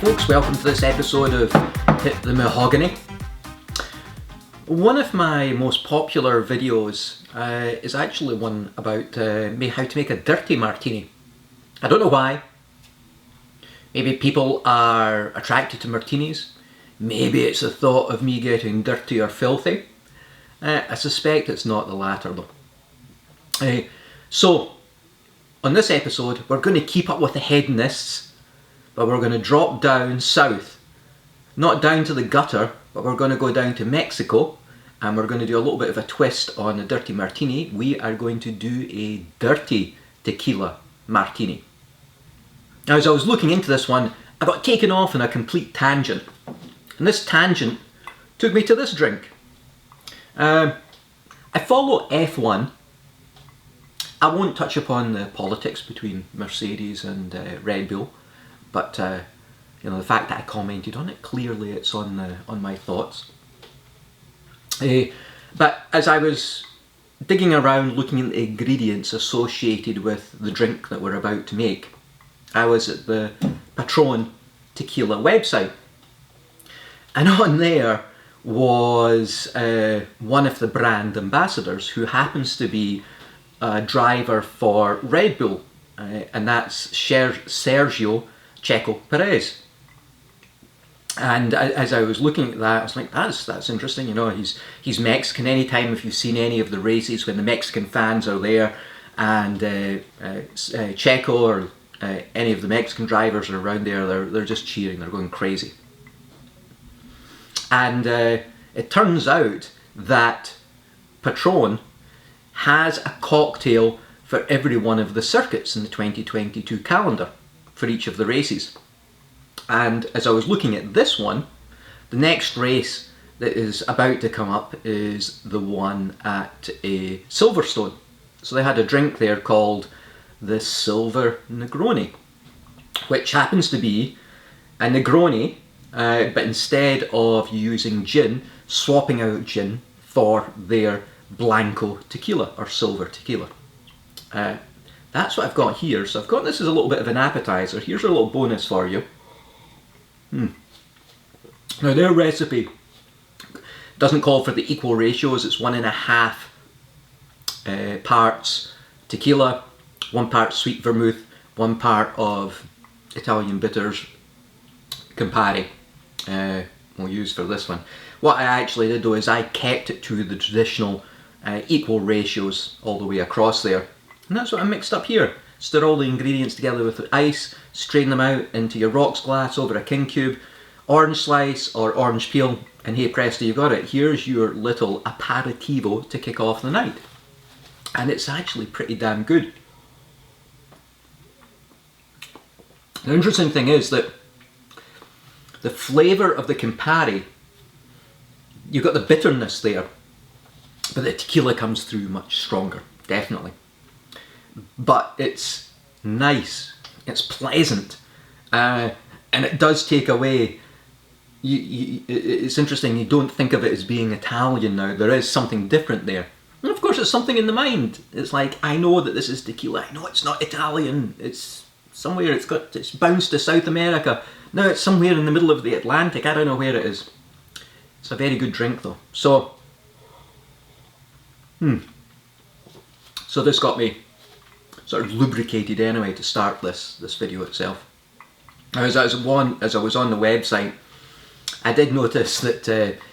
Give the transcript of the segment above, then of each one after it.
folks, welcome to this episode of Hit the Mahogany. One of my most popular videos is actually one about how to make a dirty martini. I don't know why. Maybe people are attracted to martinis. Maybe it's the thought of me getting dirty or filthy. I suspect it's not the latter though. So, on this episode, we're going to keep up with the hedonists, but we're going to drop down south. Not down to the gutter, but we're going to go down to Mexico, and we're going to do a little bit of a twist on the Dirty Martini. We are going to do a Dirty Tequila Martini. Now, as I was looking into this one, I got taken off on a complete tangent. And this tangent took me to this drink. I follow F1. I won't touch upon the politics between Mercedes and Red Bull, but you know, the fact that I commented on it, clearly it's on my thoughts. But as I was digging around looking at the ingredients associated with the drink that we're about to make, I was at the Patron Tequila website, and on there was one of the brand ambassadors who happens to be a driver for Red Bull, and that's Sergio Checo Perez. And as I was looking at that, I was like, that's interesting. You know, he's Mexican. Anytime if you've seen any of the races when the Mexican fans are there, and Checo or any of the Mexican drivers are around there, they're just cheering. They're going crazy. And it turns out that Patron has a cocktail for every one of the circuits in the 2022 calendar for each of the races. And as I was looking at this one, the next race that is about to come up is the one at Silverstone. So they had a drink there called the Silver Negroni, which happens to be a Negroni, but instead of using gin, swapping out gin for their Blanco tequila or silver tequila. That's what I've got here. So I've got this as a little bit of an appetizer. Here's a little bonus for you. Now their recipe doesn't call for the equal ratios. It's 1.5 parts tequila, 1 part sweet vermouth, 1 part of Italian bitters, Campari. We'll use for this one. What I actually did though is I kept it to the traditional equal ratios all the way across there. And that's what I mixed up here. Stir all the ingredients together with ice, strain them out into your rocks glass over a king cube, orange slice or orange peel, and hey presto, you got it. Here's your little aperitivo to kick off the night. And it's actually pretty damn good. The interesting thing is that the flavour of the Campari, you've got the bitterness there, but the tequila comes through much stronger, definitely. But it's nice, it's pleasant, and it does take away, it's interesting, you don't think of it as being Italian now, there is something different there. And of course it's something in the mind. It's like, I know that this is tequila, I know it's not Italian, it's somewhere, it's bounced to South America, now it's somewhere in the middle of the Atlantic, I don't know where it is. It's a very good drink though. So this got me sort of lubricated anyway to start this video itself. Now, as I was on the website, I did notice that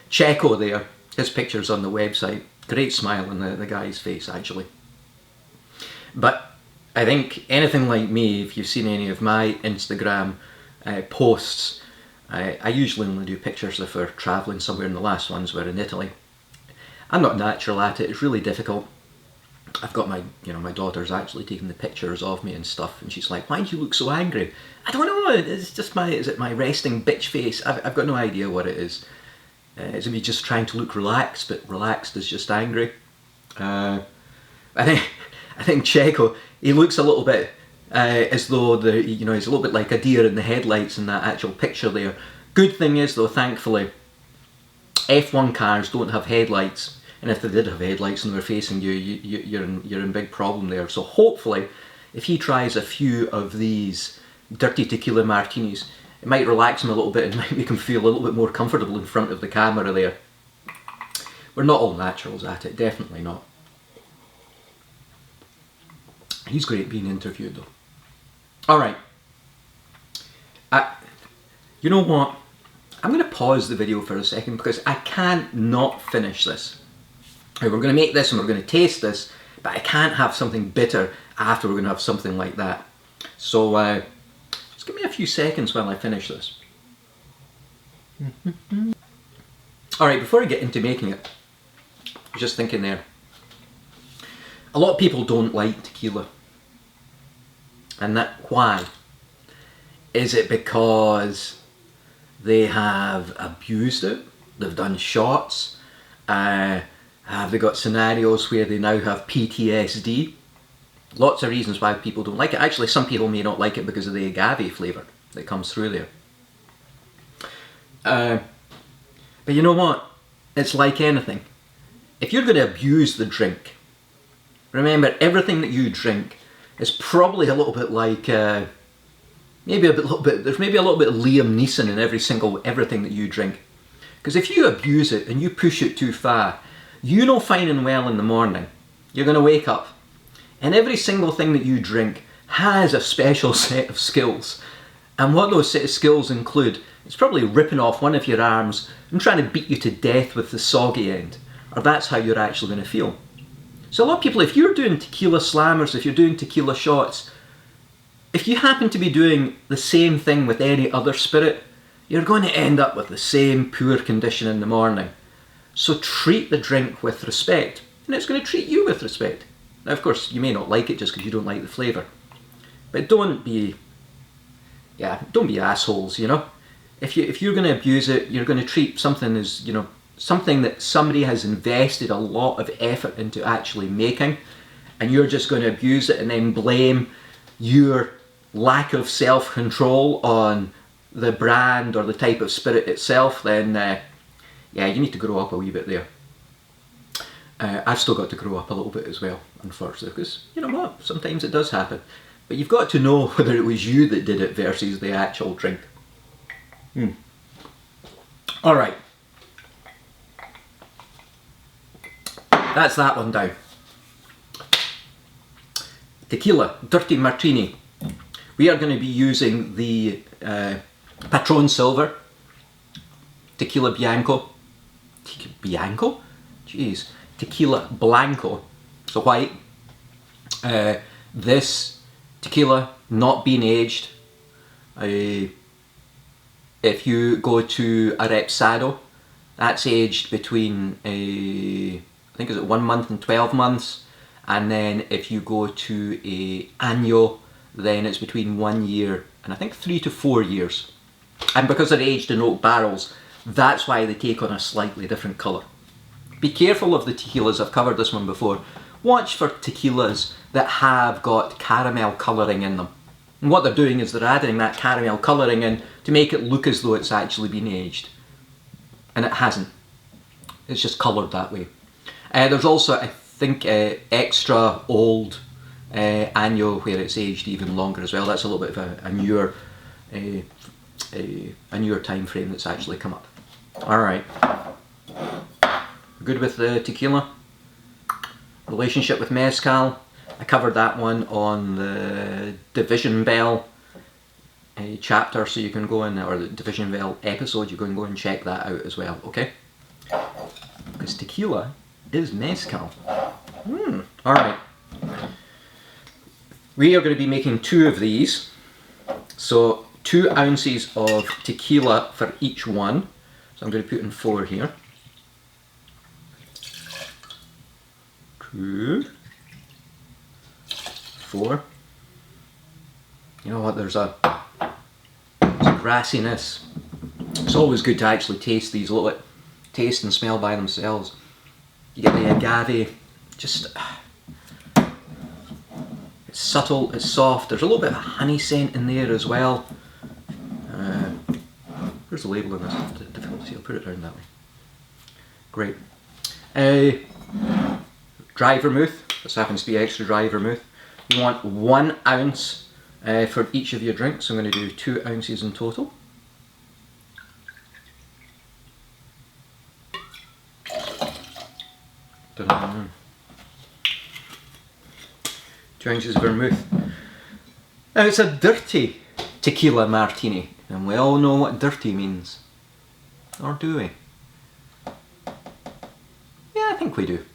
Checo there, his picture's on the website, great smile on the guy's face actually. But I think anything like me, if you've seen any of my Instagram posts, I usually only do pictures if we're travelling somewhere, and the last ones were in Italy. I'm not natural at it, it's really difficult. I've got my daughter's actually taking the pictures of me and stuff, and she's like, why do you look so angry? I don't know, it's just is it my resting bitch face? I've got no idea what it is. Is it me just trying to look relaxed, but relaxed is just angry? I think Checo, he looks a little bit as though he's a little bit like a deer in the headlights in that actual picture there. Good thing is though, thankfully, F1 cars don't have headlights. And if they did have headlights and they were facing you, you're in big problem there. So hopefully, if he tries a few of these Dirty Tequila Martinis, it might relax him a little bit and might make him feel a little bit more comfortable in front of the camera there. We're not all naturals at it, definitely not. He's great being interviewed though. Alright. You know what? I'm going to pause the video for a second because I can't not finish this. We're going to make this and we're going to taste this, but I can't have something bitter after we're going to have something like that. So just give me a few seconds while I finish this. Alright, before I get into making it, I was just thinking there. A lot of people don't like tequila. And why? Is it because they have abused it? They've done shots? Have they got scenarios where they now have PTSD? Lots of reasons why people don't like it. Actually, some people may not like it because of the agave flavour that comes through there. But you know what? It's like anything. If you're going to abuse the drink, remember everything that you drink is probably a little bit like, there's maybe a little bit of Liam Neeson in everything that you drink. Because if you abuse it and you push it too far, you know fine and well in the morning, you're going to wake up and every single thing that you drink has a special set of skills. And what those set of skills include, it's probably ripping off one of your arms and trying to beat you to death with the soggy end. Or that's how you're actually going to feel. So a lot of people, if you're doing tequila slammers, if you're doing tequila shots, if you happen to be doing the same thing with any other spirit, you're going to end up with the same poor condition in the morning. So treat the drink with respect, and it's going to treat you with respect. Now, of course, you may not like it just because you don't like the flavour. But don't be assholes, you know? If you're going to abuse it, you're going to treat something as, you know, something that somebody has invested a lot of effort into actually making, and you're just going to abuse it and then blame your lack of self-control on the brand or the type of spirit itself, then yeah, you need to grow up a wee bit there. I've still got to grow up a little bit as well, unfortunately, because you know what, sometimes it does happen. But you've got to know whether it was you that did it versus the actual drink. Alright. That's that one down. Tequila, Dirty Martini. We are going to be using the Patron Silver, Tequila Bianco. Bianco? Jeez. Tequila Blanco. So white. This tequila not being aged. If you go to a Repsado, that's aged between I think is it 1 month and 12 months, and then if you go to a Año, then it's between 1 year and I think 3 to 4 years. And because they're aged in oak barrels, that's why they take on a slightly different colour. Be careful of the tequilas, I've covered this one before. Watch for tequilas that have got caramel colouring in them. And what they're doing is they're adding that caramel colouring in to make it look as though it's actually been aged. And it hasn't. It's just coloured that way. There's also, I think, extra old Año where it's aged even longer as well. That's a little bit of a newer time frame that's actually come up. Alright. Good with the tequila? Relationship with mezcal. I covered that one on the Division Bell chapter, so you can go in, or the Division Bell episode, you can go and check that out as well, okay? Because tequila is mezcal. Alright. We are going to be making 2 of these. So 2 ounces of tequila for each one. So I'm going to put in 4 here. 2, 4. You know what, there's a grassiness. It's always good to actually taste these a little bit. Taste and smell by themselves. You get the agave, just, it's subtle, it's soft, there's a little bit of honey scent in there as well. Where's the label on this? Difficulty, I'll put it down that way. Great. Dry vermouth, this happens to be extra dry vermouth. You want 1 ounce for each of your drinks, so I'm going to do 2 ounces in total. Ta-da. 2 ounces of vermouth. Now it's a dirty tequila martini, and we all know what dirty means. Or do we? Yeah, I think we do.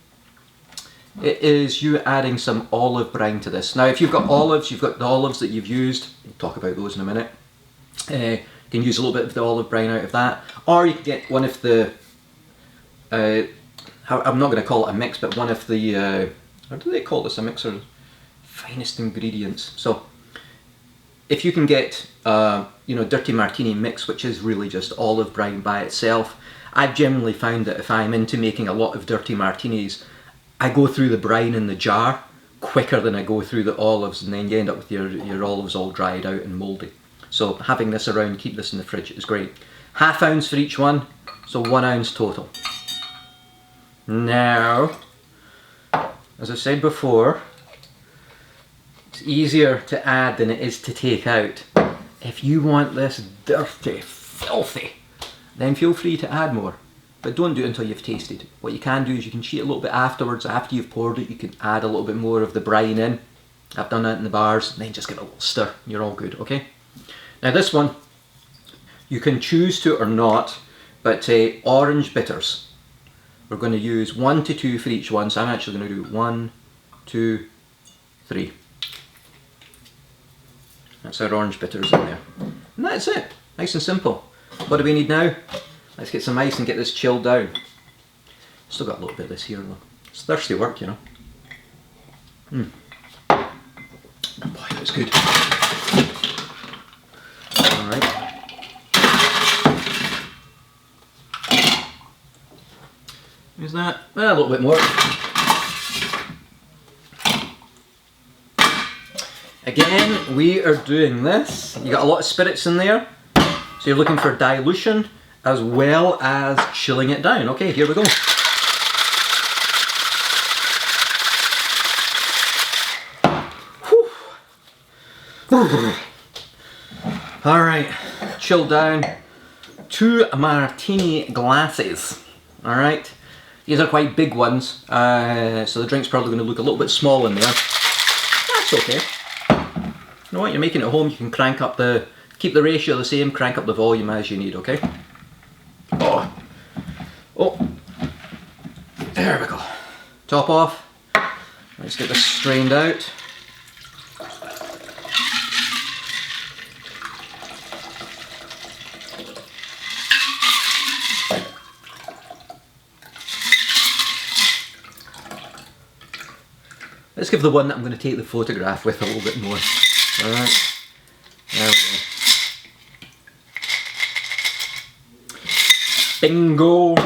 It is you adding some olive brine to this. Now if you've got olives, you've got the olives that you've used, we'll talk about those in a minute. You can use a little bit of the olive brine out of that, or you can get one of the, I'm not going to call it a mix, but one of the, what do they call this, a mixer? Finest ingredients. So if you can get, you know, Dirty Martini mix, which is really just olive brine by itself, I've generally found that if I'm into making a lot of dirty martinis, I go through the brine in the jar quicker than I go through the olives, and then you end up with your olives all dried out and mouldy. So having this around, keep this in the fridge, is great. ½ ounce for each one, so 1 ounce total. Now, as I said before, it's easier to add than it is to take out. If you want this dirty, filthy, then feel free to add more. But don't do it until you've tasted. What you can do is you can cheat a little bit afterwards. After you've poured it, you can add a little bit more of the brine in. I've done that in the bars, and then just give it a little stir. You're all good, okay? Now this one, you can choose to or not, but orange bitters. We're going to use 1 to 2 for each one, so I'm actually going to do 1, 2, 3. That's our orange bitters in there. And that's it. Nice and simple. What do we need now? Let's get some ice and get this chilled down. Still got a little bit of this here though. It's thirsty work, you know. Boy, that's good. Alright. Is that? A little bit more. Again, we are doing this. You got a lot of spirits in there, so you're looking for dilution as well as chilling it down. Okay, here we go. Alright, chill down. 2 martini glasses. Alright, these are quite big ones, so the drink's probably going to look a little bit small in there. That's okay. You know what, you're making it at home, you can crank up keep the ratio the same, crank up the volume as you need, okay? Oh, there we go. Top off. Let's get this strained out. Let's give the one that I'm going to take the photograph with a little bit more. Alright, there we go. Bingo!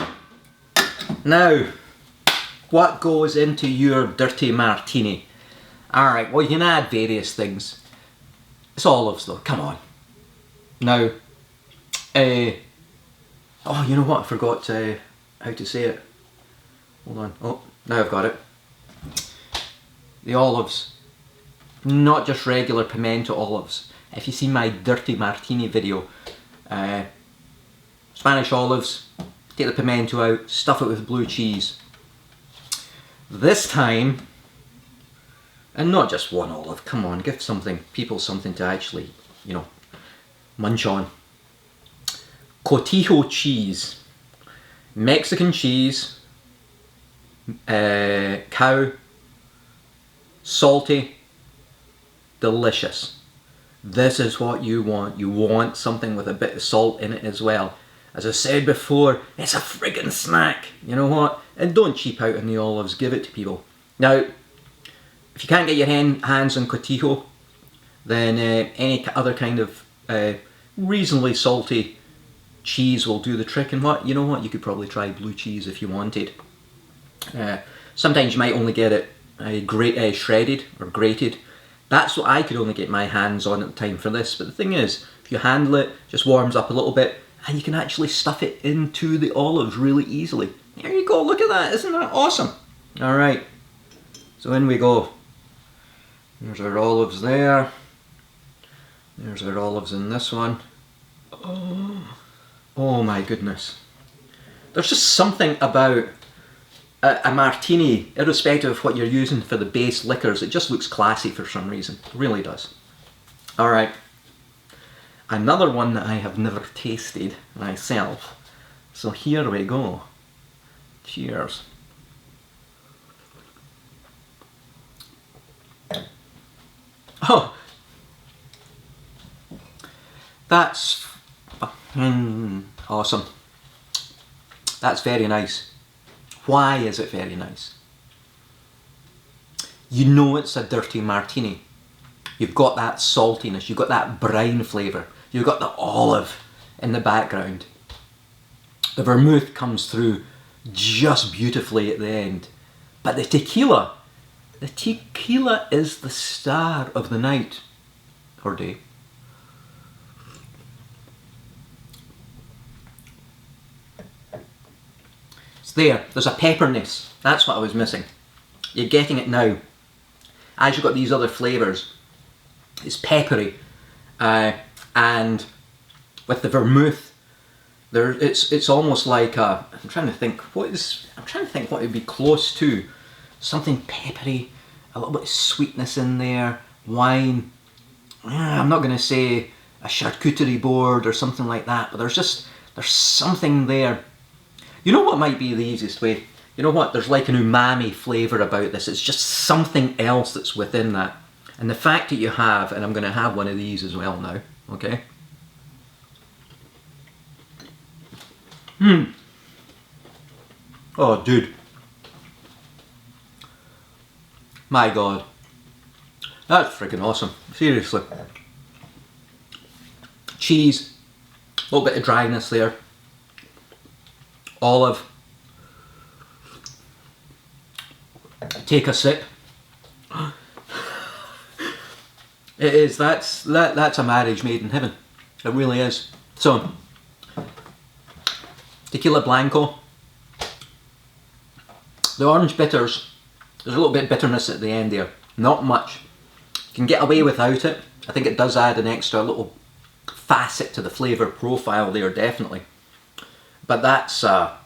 Now, what goes into your dirty martini? Alright, well you can add various things. It's olives though, come on. Now, oh you know what, I forgot how to say it. Hold on, oh, now I've got it. The olives, not just regular pimento olives. If you see my Dirty Martini video, Spanish olives, take the pimento out, stuff it with blue cheese. This time, and not just one olive, come on, give people something to actually, you know, munch on. Cotija cheese, Mexican cheese, cow, salty, delicious. This is what you want. You want something with a bit of salt in it as well. As I said before, it's a friggin' snack. You know what? And don't cheap out on the olives. Give it to people. Now, if you can't get your hands on Cotija, then any other kind of reasonably salty cheese will do the trick. And you know what? You could probably try blue cheese if you wanted. Sometimes you might only get it shredded or grated. That's what I could only get my hands on at the time for this. But the thing is, if you handle it, just warms up a little bit, and you can actually stuff it into the olives really easily. There you go, look at that, isn't that awesome? Alright, so in we go. There's our olives there. There's our olives in this one. Oh my goodness. There's just something about a martini, irrespective of what you're using for the base liquors, it just looks classy for some reason. It really does. Alright. Another one that I have never tasted myself. So here we go. Cheers. Oh! That's awesome. That's very nice. Why is it very nice? You know it's a dirty martini. You've got that saltiness, you've got that brine flavour, you've got the olive in the background. The vermouth comes through just beautifully at the end. But the tequila is the star of the night or day. It's there. There's a pepperness. That's what I was missing. You're getting it now. As you've got these other flavours, it's peppery, and with the vermouth, it's almost like a, I'm trying to think what it would be close to. Something peppery, a little bit of sweetness in there, wine. I'm not going to say a charcuterie board or something like that, but there's something there. You know what might be the easiest way? You know what? There's like an umami flavour about this. It's just something else that's within that. And the fact that you have, and I'm going to have one of these as well now, okay? Oh, dude. My God. That's freaking awesome. Seriously. Cheese. A little bit of dryness there. Olive. Take a sip. It is, that's a marriage made in heaven. It really is. So, tequila blanco. The orange bitters, there's a little bit of bitterness at the end there. Not much. You can get away without it. I think it does add an extra little facet to the flavour profile there, definitely. But that's a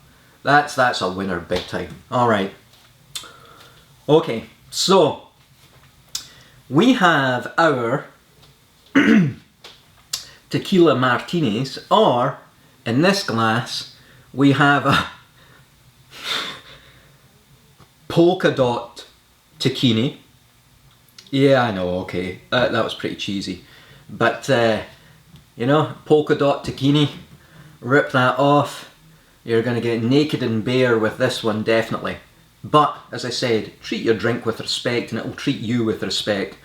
winner big time. Alright. Okay, so we have our tequila martinis, or in this glass we have a polka dot tequini. Yeah, I know, okay, that was pretty cheesy, but you know, polka dot tequini, rip that off, you're going to get naked and bare with this one, definitely. But, as I said, treat your drink with respect and it will treat you with respect.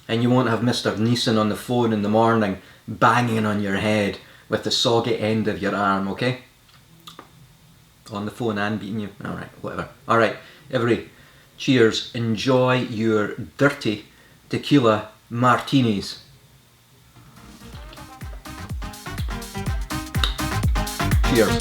And you won't have Mr. Neeson on the phone in the morning banging on your head with the soggy end of your arm, okay? On the phone and beating you. Alright, whatever. Alright, everybody, cheers. Enjoy your dirty tequila martinis. Cheers.